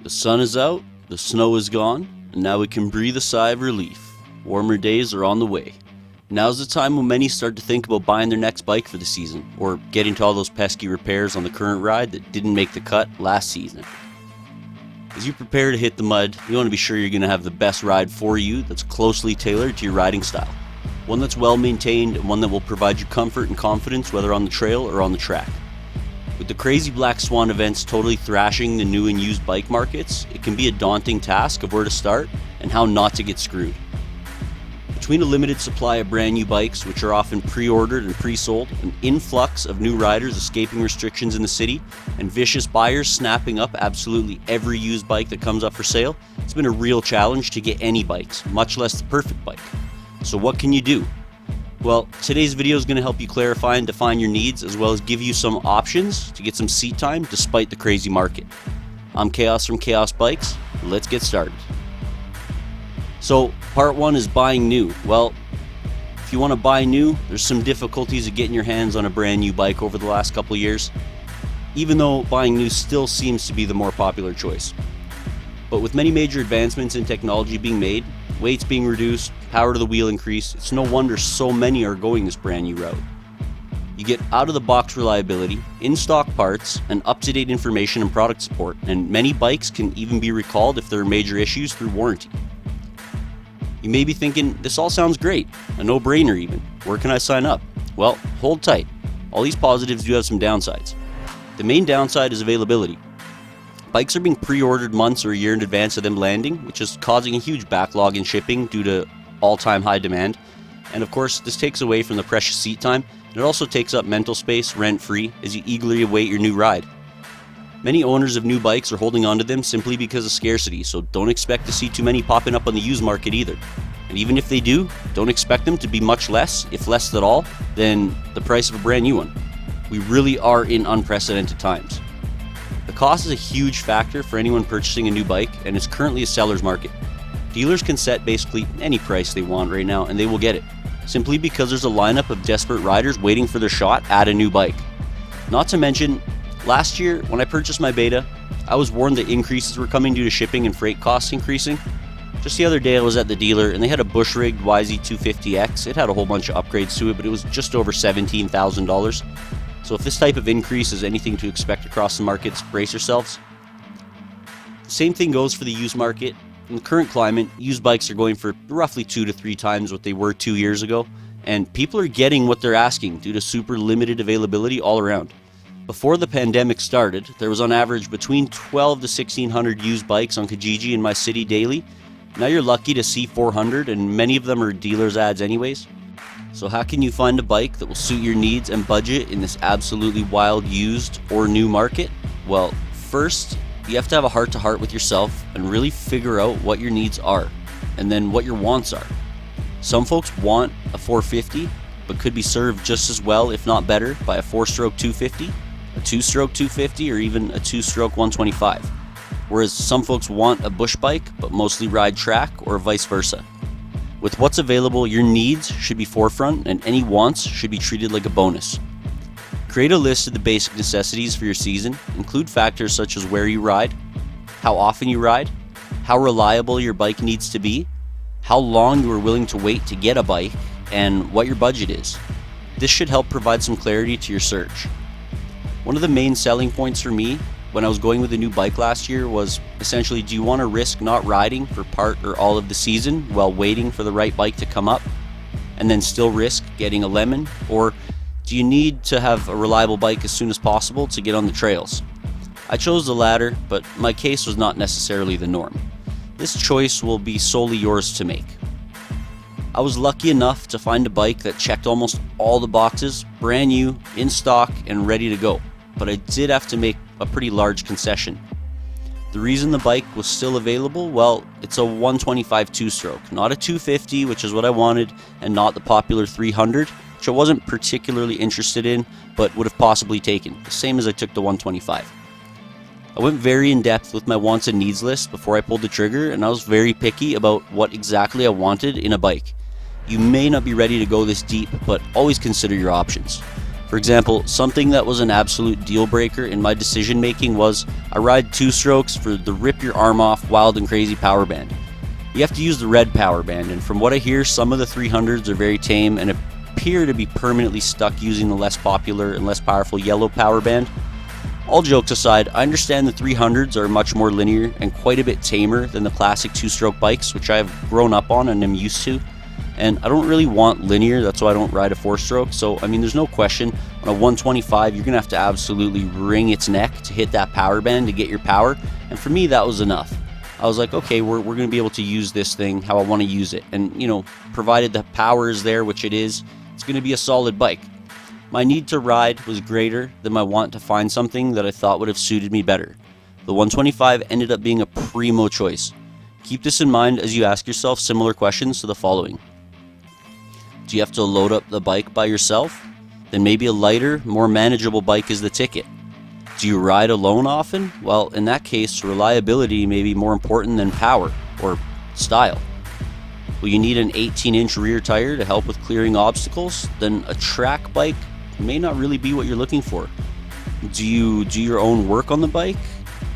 The sun is out, the snow is gone, and now we can breathe a sigh of relief. Warmer days are on the way. Now's the time when many start to think about buying their next bike for the season, or getting to all those pesky repairs on the current ride that didn't make the cut last season. As you prepare to hit the mud, you want to be sure you're going to have the best ride for you that's closely tailored to your riding style. One that's well maintained and one that will provide you comfort and confidence whether on the trail or on the track. With the crazy Black Swan events totally thrashing the new and used bike markets, it can be a daunting task of where to start and how not to get screwed. Between a limited supply of brand new bikes, which are often pre-ordered and pre-sold, an influx of new riders escaping restrictions in the city, and vicious buyers snapping up absolutely every used bike that comes up for sale, it's been a real challenge to get any bikes, much less the perfect bike. So what can you do? Well, today's video is going to help you clarify and define your needs, as well as give you some options to get some seat time despite the crazy market. I'm Chaos from Chaos Bikes. Let's get started. So, part one is buying new. Well, if you want to buy new, there's some difficulties of getting your hands on a brand new bike over the last couple of years, even though buying new still seems to be the more popular choice. But with many major advancements in technology being made, weights being reduced, power to the wheel increased, it's no wonder so many are going this brand new route. You get out-of-the-box reliability, in-stock parts, and up-to-date information and product support, and many bikes can even be recalled if there are major issues through warranty. You may be thinking, this all sounds great, a no-brainer even. Where can I sign up? Well, hold tight. All these positives do have some downsides. The main downside is availability. Bikes are being pre-ordered months or a year in advance of them landing, which is causing a huge backlog in shipping due to all-time high demand. And of course, this takes away from the precious seat time, and it also takes up mental space rent-free as you eagerly await your new ride. Many owners of new bikes are holding onto them simply because of scarcity, so don't expect to see too many popping up on the used market either. And even if they do, don't expect them to be much less, if less at all, than the price of a brand new one. We really are in unprecedented times. The cost is a huge factor for anyone purchasing a new bike, and it's currently a seller's market. Dealers can set basically any price they want right now, and they will get it, simply because there's a lineup of desperate riders waiting for their shot at a new bike. Not to mention, last year when I purchased my Beta, I was warned that increases were coming due to shipping and freight costs increasing. Just the other day I was at the dealer and they had a bush-rigged YZ250X. It had a whole bunch of upgrades to it, but it was just over $17,000. So if this type of increase is anything to expect across the markets, brace yourselves. The same thing goes for the used market. In the current climate, used bikes are going for roughly 2 to 3 times what they were 2 years ago, and people are getting what they're asking due to super limited availability all around. Before the pandemic started, there was on average between 12 to 1,600 used bikes on Kijiji in my city daily. Now you're lucky to see 400, and many of them are dealers' ads anyways. So how can you find a bike that will suit your needs and budget in this absolutely wild used or new market? Well, first, you have to have a heart-to-heart with yourself and really figure out what your needs are, and then what your wants are. Some folks want a 450, but could be served just as well, if not better, by a 4-stroke 250, a 2-stroke 250, or even a 2-stroke 125. Whereas some folks want a bush bike, but mostly ride track, or vice versa. With what's available, your needs should be forefront and any wants should be treated like a bonus. Create a list of the basic necessities for your season. Include factors such as where you ride, how often you ride, how reliable your bike needs to be, how long you are willing to wait to get a bike, and what your budget is. This should help provide some clarity to your search. One of the main selling points for me when I was going with a new bike last year was essentially, do you want to risk not riding for part or all of the season while waiting for the right bike to come up and then still risk getting a lemon? Or do you need to have a reliable bike as soon as possible to get on the trails? I chose the latter, but my case was not necessarily the norm. This choice will be solely yours to make. I was lucky enough to find a bike that checked almost all the boxes, brand new, in stock, and ready to go. But I did have to make a pretty large concession. The reason the bike was still available, well, it's a 125 2-stroke, not a 250, which is what I wanted, and not the popular 300, which I wasn't particularly interested in, but would have possibly taken, the same as I took the 125. I went very in depth with my wants and needs list before I pulled the trigger, and I was very picky about what exactly I wanted in a bike. You may not be ready to go this deep, but always consider your options. For example, something that was an absolute deal breaker in my decision making was I ride 2-strokes for the rip your arm off wild and crazy power band. You have to use the red power band, and from what I hear, some of the 300s are very tame and appear to be permanently stuck using the less popular and less powerful yellow power band. All jokes aside, I understand the 300s are much more linear and quite a bit tamer than the classic 2-stroke bikes, which I have grown up on and am used to. And I don't really want linear, that's why I don't ride a 4-stroke. So, I mean, there's no question, on a 125, you're going to have to absolutely wring its neck to hit that power band to get your power. And for me, that was enough. I was like, okay, we're going to be able to use this thing how I want to use it. And, provided the power is there, which it is, it's going to be a solid bike. My need to ride was greater than my want to find something that I thought would have suited me better. The 125 ended up being a primo choice. Keep this in mind as you ask yourself similar questions to the following. Do you have to load up the bike by yourself? Then maybe a lighter, more manageable bike is the ticket. Do you ride alone often? Well, in that case, reliability may be more important than power or style. Will you need an 18-inch rear tire to help with clearing obstacles? Then a track bike may not really be what you're looking for. Do you do your own work on the bike?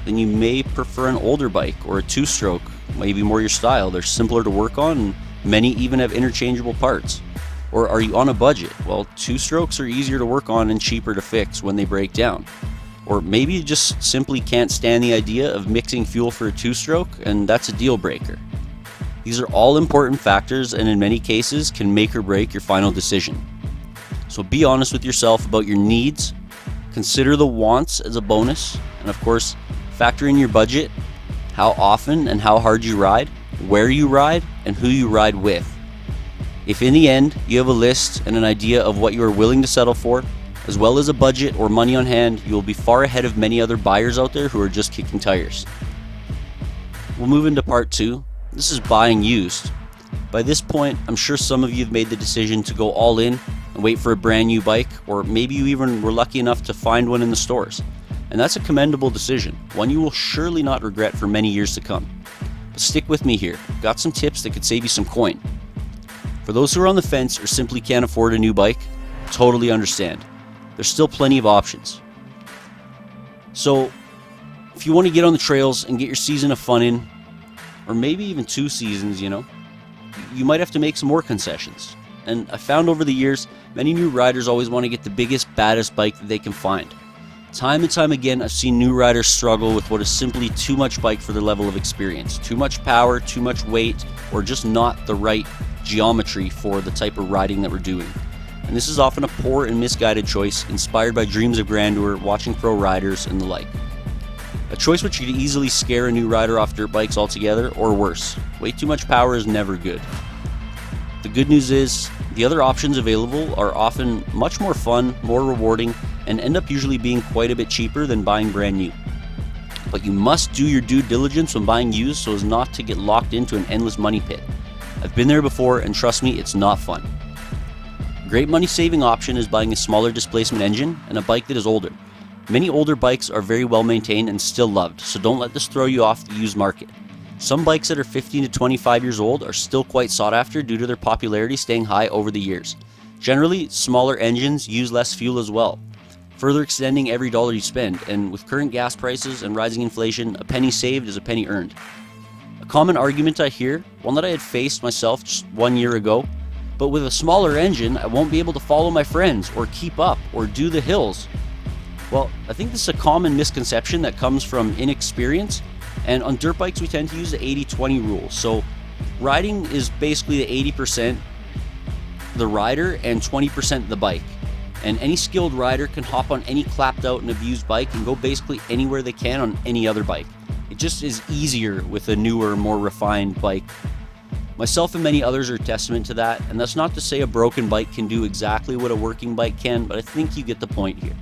Then you may prefer an older bike or a 2-stroke, maybe more your style. They're simpler to work on, and many even have interchangeable parts. Or are you on a budget? Well, 2-strokes are easier to work on and cheaper to fix when they break down. Or maybe you just simply can't stand the idea of mixing fuel for a 2-stroke, and that's a deal breaker. These are all important factors and in many cases can make or break your final decision. So be honest with yourself about your needs, consider the wants as a bonus, and of course, factor in your budget, how often and how hard you ride, where you ride, and who you ride with. If in the end you have a list and an idea of what you are willing to settle for, as well as a budget or money on hand, you will be far ahead of many other buyers out there who are just kicking tires. We'll move into part 2. This is buying used. By this point, I'm sure some of you have made the decision to go all in and wait for a brand new bike, or maybe you even were lucky enough to find one in the stores. And that's a commendable decision, one you will surely not regret for many years to come. But stick with me here, I've got some tips that could save you some coin. For those who are on the fence or simply can't afford a new bike, totally understand. There's still plenty of options. So, if you want to get on the trails and get your season of fun in, or maybe even 2 seasons, you might have to make some more concessions. And I found over the years, many new riders always want to get the biggest, baddest bike that they can find. Time and time again, I've seen new riders struggle with what is simply too much bike for their level of experience. Too much power, too much weight, or just not the right geometry for the type of riding that we're doing. And this is often a poor and misguided choice, inspired by dreams of grandeur, watching pro riders, and the like. A choice which could easily scare a new rider off dirt bikes altogether, or worse. Way too much power is never good. The good news is, the other options available are often much more fun, more rewarding, and end up usually being quite a bit cheaper than buying brand new. But you must do your due diligence when buying used so as not to get locked into an endless money pit. I've been there before, and trust me, it's not fun. A great money-saving option is buying a smaller displacement engine and a bike that is older. Many older bikes are very well maintained and still loved, so don't let this throw you off the used market. Some bikes that are 15 to 25 years old are still quite sought after due to their popularity staying high over the years. Generally, smaller engines use less fuel as well, further extending every dollar you spend, and with current gas prices and rising inflation, a penny saved is a penny earned. A common argument I hear, one that I had faced myself just 1 year ago, but with a smaller engine, I won't be able to follow my friends or keep up or do the hills. Well, I think this is a common misconception that comes from inexperience, and on dirt bikes we tend to use the 80-20 rule. So riding is basically the 80% the rider and 20% the bike. And any skilled rider can hop on any clapped out and abused bike and go basically anywhere they can on any other bike. It just is easier with a newer, more refined bike. Myself and many others are a testament to that, and that's not to say a broken bike can do exactly what a working bike can, but I think you get the point here.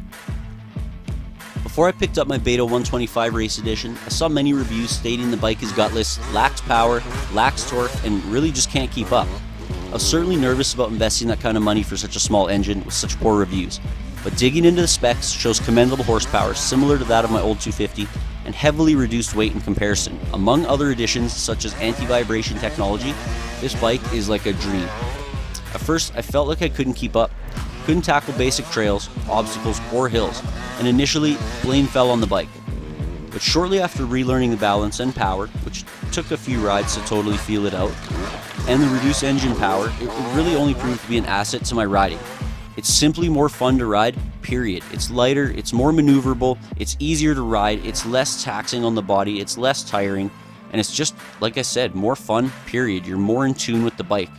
Before I picked up my Beta 125 Race Edition, I saw many reviews stating the bike is gutless, lacks power, lacks torque, and really just can't keep up. I was certainly nervous about investing that kind of money for such a small engine with such poor reviews, but digging into the specs shows commendable horsepower similar to that of my old 250 and heavily reduced weight in comparison. Among other additions such as anti-vibration technology, this bike is like a dream. At first, I felt like I couldn't keep up. couldn't tackle basic trails, obstacles, or hills, and initially blame fell on the bike. But shortly after relearning the balance and power, which took a few rides to totally feel it out, and the reduced engine power, it really only proved to be an asset to my riding. It's simply more fun to ride, period. It's lighter, it's more maneuverable, it's easier to ride, it's less taxing on the body, it's less tiring, and it's just, like I said, more fun, period. You're more in tune with the bike.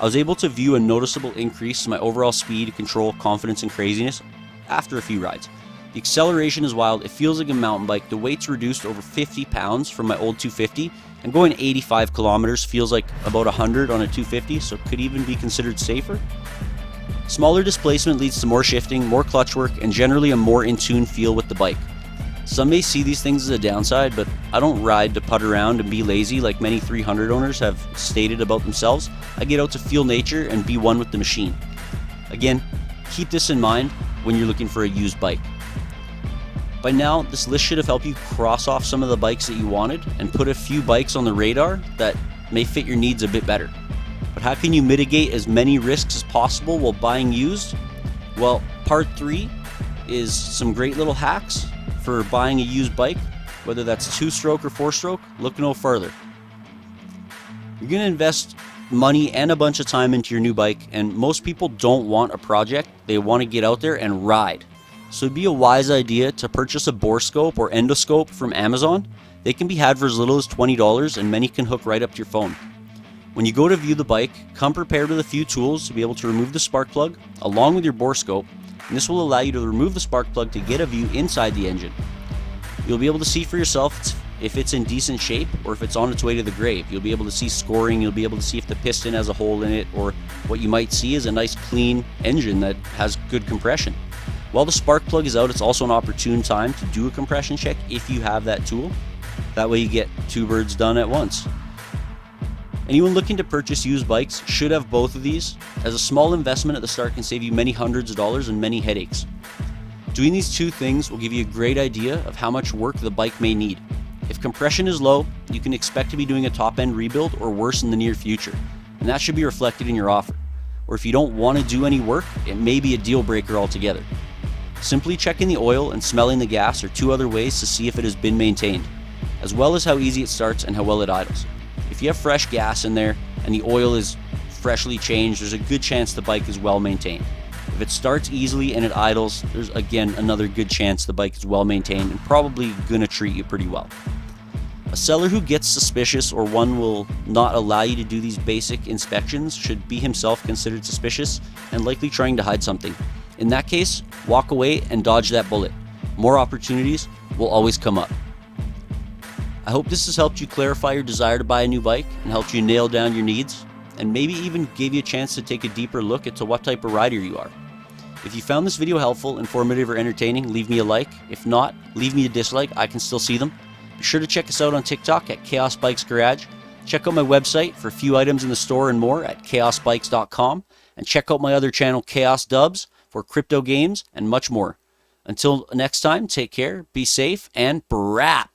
I was able to view a noticeable increase in my overall speed, control, confidence, and craziness after a few rides. The acceleration is wild, it feels like a mountain bike, the weight's reduced over 50 pounds from my old 250, and going 85 kilometers feels like about 100 on a 250, so it could even be considered safer. Smaller displacement leads to more shifting, more clutch work, and generally a more in tune feel with the bike. Some may see these things as a downside, but I don't ride to putt around and be lazy like many 300 owners have stated about themselves. I get out to feel nature and be one with the machine. Again, keep this in mind when you're looking for a used bike. By now, this list should have helped you cross off some of the bikes that you wanted and put a few bikes on the radar that may fit your needs a bit better. But how can you mitigate as many risks as possible while buying used? Well, part 3 is some great little hacks for buying a used bike, whether that's 2-stroke or 4-stroke. Look no further. You're going to invest money and a bunch of time into your new bike, and most people don't want a project. They want to get out there and ride. So it'd be a wise idea to purchase a borescope or endoscope from Amazon. They can be had for as little as $20, and many can hook right up to your phone. When you go to view the bike, come prepared with a few tools to be able to remove the spark plug along with your borescope, and this will allow you to remove the spark plug to get a view inside the engine. You'll be able to see for yourself if it's in decent shape or if it's on its way to the grave. You'll be able to see scoring, you'll be able to see if the piston has a hole in it, or what you might see is a nice clean engine that has good compression. While the spark plug is out, it's also an opportune time to do a compression check if you have that tool. That way you get 2 birds done at once. Anyone looking to purchase used bikes should have both of these, as a small investment at the start can save you many hundreds of dollars and many headaches. Doing these 2 things will give you a great idea of how much work the bike may need. If compression is low, you can expect to be doing a top-end rebuild or worse in the near future, and that should be reflected in your offer. Or if you don't want to do any work, it may be a deal breaker altogether. Simply checking the oil and smelling the gas are 2 other ways to see if it has been maintained, as well as how easy it starts and how well it idles. If you have fresh gas in there and the oil is freshly changed, there's a good chance the bike is well maintained. If it starts easily and it idles, there's again another good chance the bike is well maintained and probably gonna treat you pretty well. A seller who gets suspicious or one will not allow you to do these basic inspections should be himself considered suspicious and likely trying to hide something. In that case, walk away and dodge that bullet. More opportunities will always come up. I hope this has helped you clarify your desire to buy a new bike and helped you nail down your needs, and maybe even gave you a chance to take a deeper look into what type of rider you are. If you found this video helpful, informative, or entertaining, leave me a like. If not, leave me a dislike. I can still see them. Be sure to check us out on TikTok at Chaos Bikes Garage. Check out my website for a few items in the store and more at chaosbikes.com. And check out my other channel, Chaos Dubs, for crypto games and much more. Until next time, take care, be safe, and brap!